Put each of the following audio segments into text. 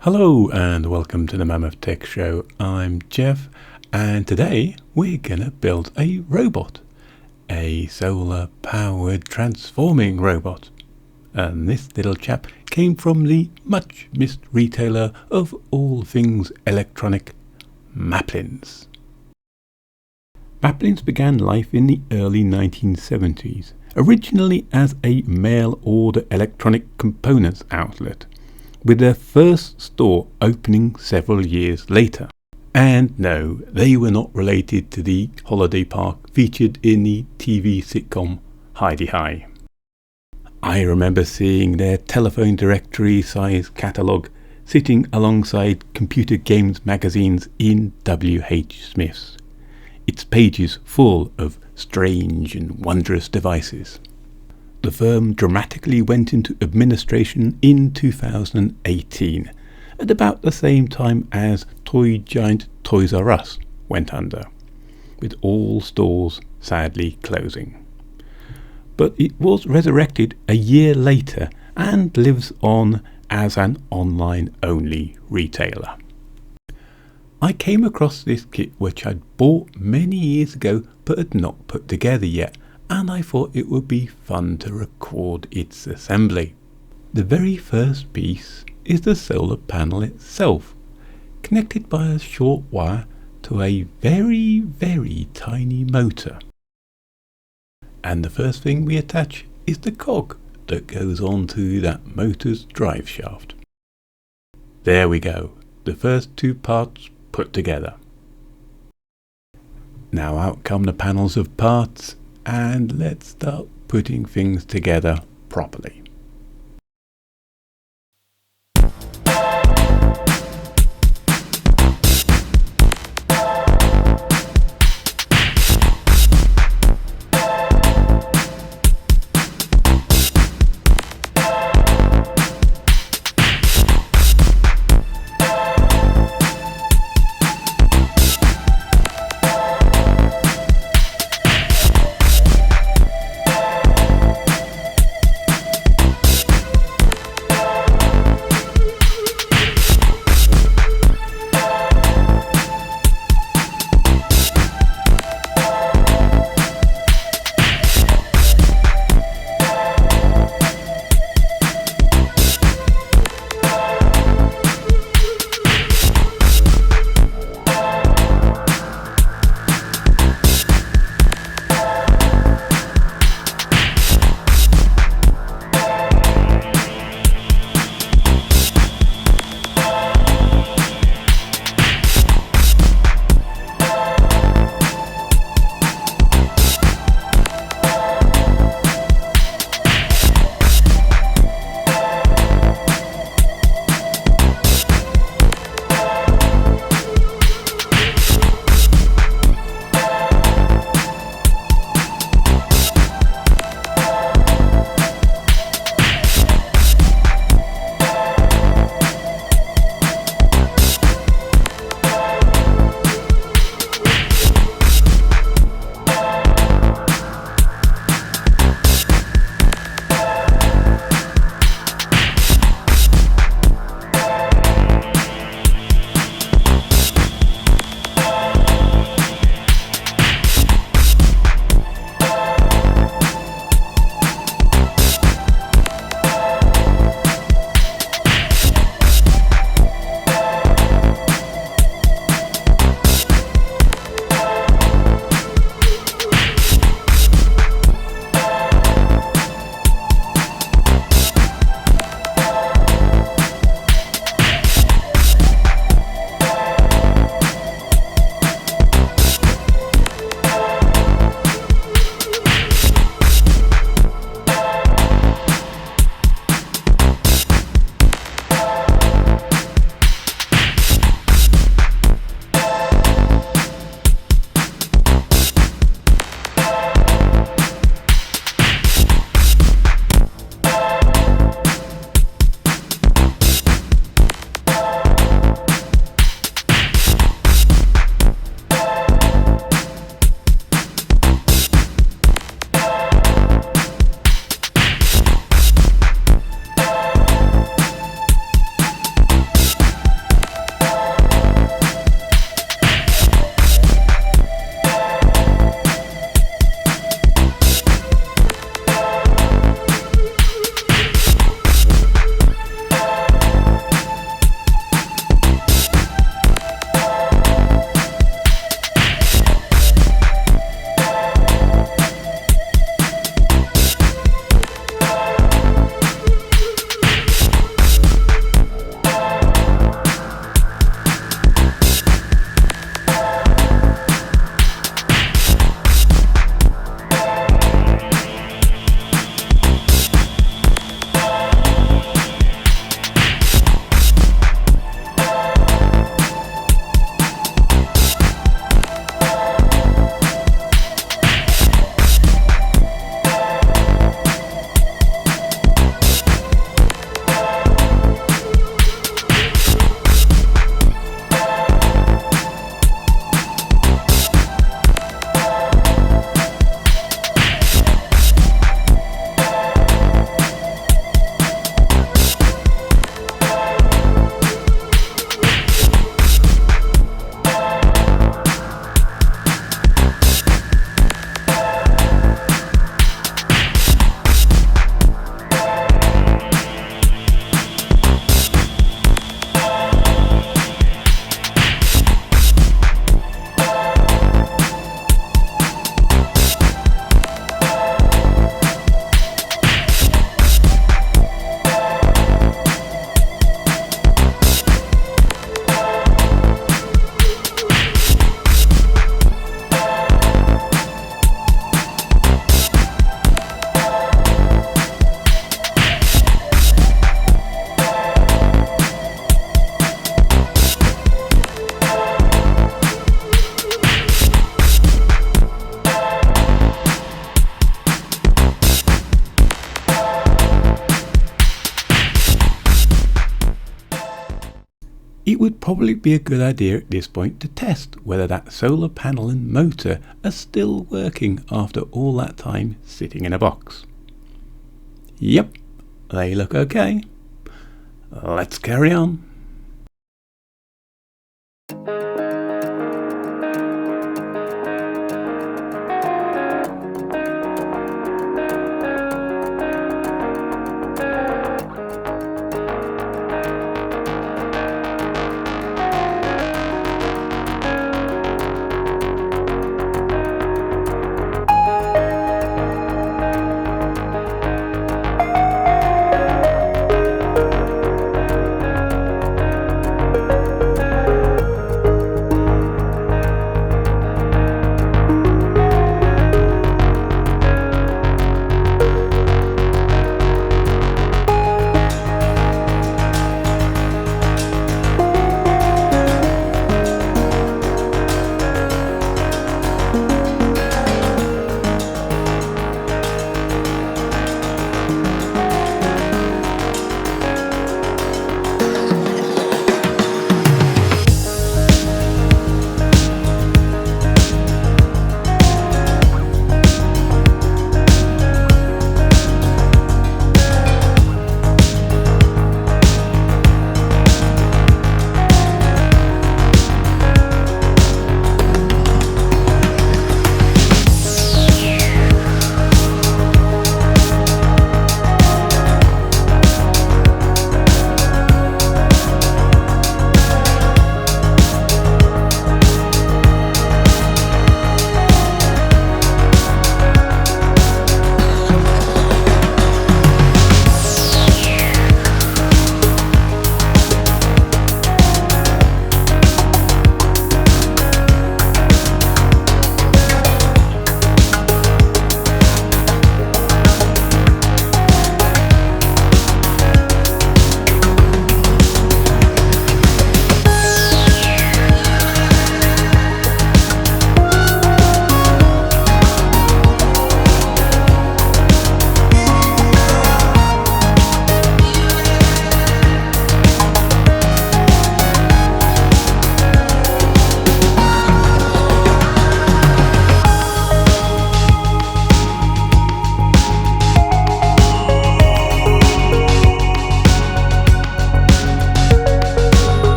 Hello and welcome to the Mammoth Tech Show. I'm Jeff, and today we're gonna build a robot, a solar powered transforming robot. And this little chap came from the much missed retailer of all things electronic, Maplins. Maplins began life in the early 1970s, originally as a mail order electronic components outlet, with their first store opening several years later. And no, they were not related to the holiday park featured in the TV sitcom Hi-de-Hi. I remember seeing their telephone directory size catalogue sitting alongside computer games magazines in W.H. Smith's, its pages full of strange and wondrous devices. The firm dramatically went into administration in 2018, at about the same time as toy giant Toys R Us went under, with all stores sadly closing. But it was resurrected a year later and lives on as an online-only retailer. I came across this kit which I'd bought many years ago but had not put together yet, and I thought it would be fun to record its assembly. The very first piece is the solar panel itself, connected by a short wire to a very, very tiny motor. And the first thing we attach is the cog that goes onto that motor's drive shaft. There we go, the first two parts put together. Now out come the panels of parts, and let's start putting things together properly. it would probably be a good idea at this point to test whether that solar panel and motor are still working after all that time sitting in a box. Yep, they look okay. Let's carry on.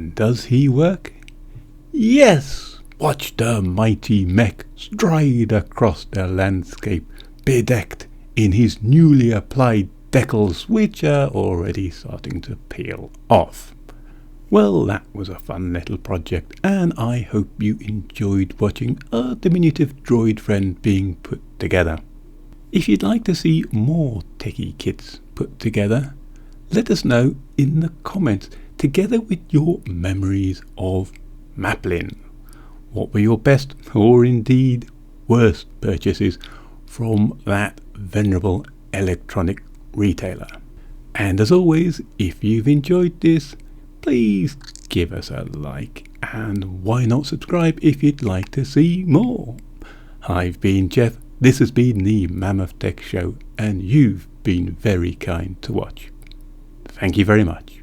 And does he work? Yes! Watch the mighty mech stride across the landscape, bedecked in his newly applied decals, which are already starting to peel off. Well, that was a fun little project, and I hope you enjoyed watching a diminutive droid friend being put together. If you'd like to see more techie kits put together, let us know in the comments, together with your memories of Maplin. What were your best, or indeed worst, purchases from that venerable electronic retailer? And as always, if you've enjoyed this, please give us a like, and why not subscribe if you'd like to see more. I've been Jeff, this has been the Mammoth Tech Show, and you've been very kind to watch. Thank you very much.